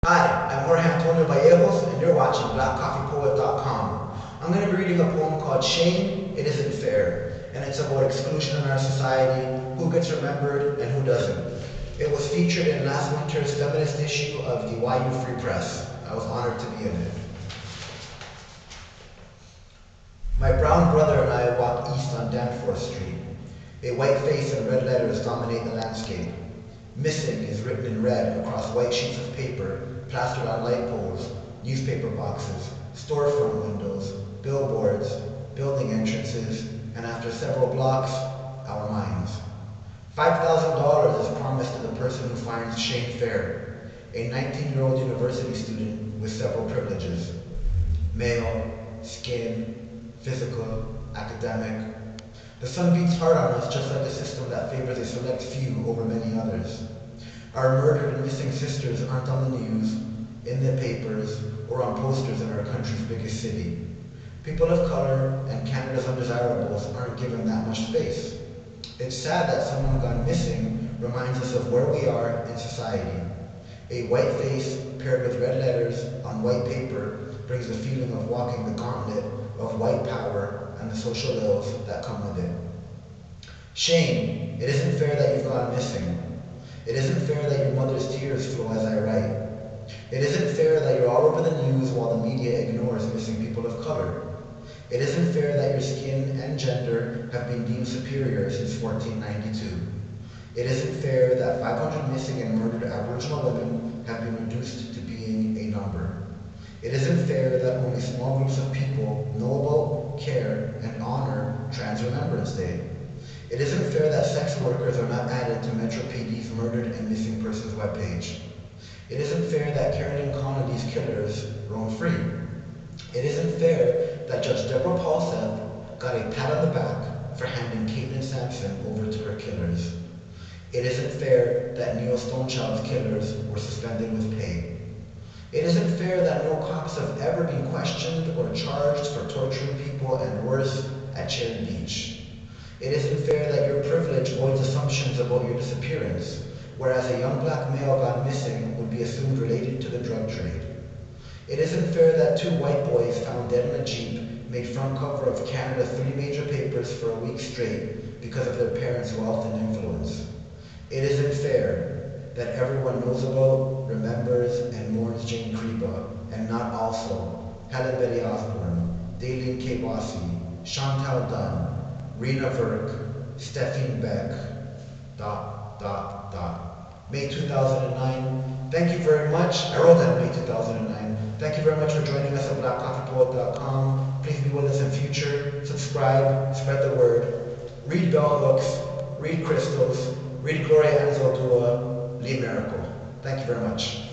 Hi, I'm Jorge Antonio Vallejos, and you're watching BlackCoffeePoet.com. I'm going to be reading a poem called Shame, It Isn't Fair, and it's about exclusion in our society, who gets remembered and who doesn't. It was featured in last winter's feminist issue of the YU Free Press. I was honored to be in it. My brown brother and I walk east on Danforth Street. A white face and red letters dominate the landscape. Missing is written in red across white sheets of paper plastered on light poles, newspaper boxes, storefront windows, billboards, building entrances, and after several blocks, our minds. $5,000 is promised to the person who finds shame fair, a 19-year-old university student with several privileges: male, skin, physical, academic. The sun beats hard on us, just like a system that favors a select few over many others. Our murdered and missing sisters aren't on the news, in the papers, or on posters in our country's biggest city. People of color and Canada's undesirables aren't given that much space. It's sad that someone gone missing reminds us of where we are in society. A white face paired with red letters on white paper brings the feeling of walking the gauntlet of white power and the social ills that come with it. Shame, it isn't fair that you've gone missing. It isn't fair that your mother's tears flow as I write. It isn't fair that you're all over the news while the media ignores missing people of color. It isn't fair that your skin and gender have been deemed superior since 1492. It isn't fair that 500 missing and murdered Aboriginal women have been reduced to being a number. It isn't fair that only small groups of people know about, care, and honor Trans Remembrance Day. It isn't fair that sex workers are not added to Metro PD's murdered and missing persons webpage. It isn't fair that Karen and Connolley's killers roam free. It isn't fair that Judge Deborah Paulseth got a pat on the back for handing Caitlin Sampson over to her killers. It isn't fair that Neil Stonechild's killers were suspended with pay. It isn't fair that no cops have ever been questioned or charged for torturing people and worse at Cherry Beach. It isn't fair that your privilege voids assumptions about your disappearance, whereas a young black male gone missing would be assumed related to the drug trade. It isn't fair that two white boys found dead in a Jeep made front cover of Canada's 3 major papers for a week straight because of their parents' wealth and influence. It isn't fair that everyone knows about, remembers, and mourns Jane Kripa, and not also Helen Betty Osborne, Daleen K. Bossy, Chantal Dunn, Rena Verk, Stephanie Beck, ... May 2009. Thank you very much. I wrote that in May 2009. Thank you very much for joining us at BlackCoffeePoet.com. Please be with us in future. Subscribe, spread the word. Read Bell Hooks, read Crystals, read Gloria Anzaldúa, Lee Miracle. Thank you very much.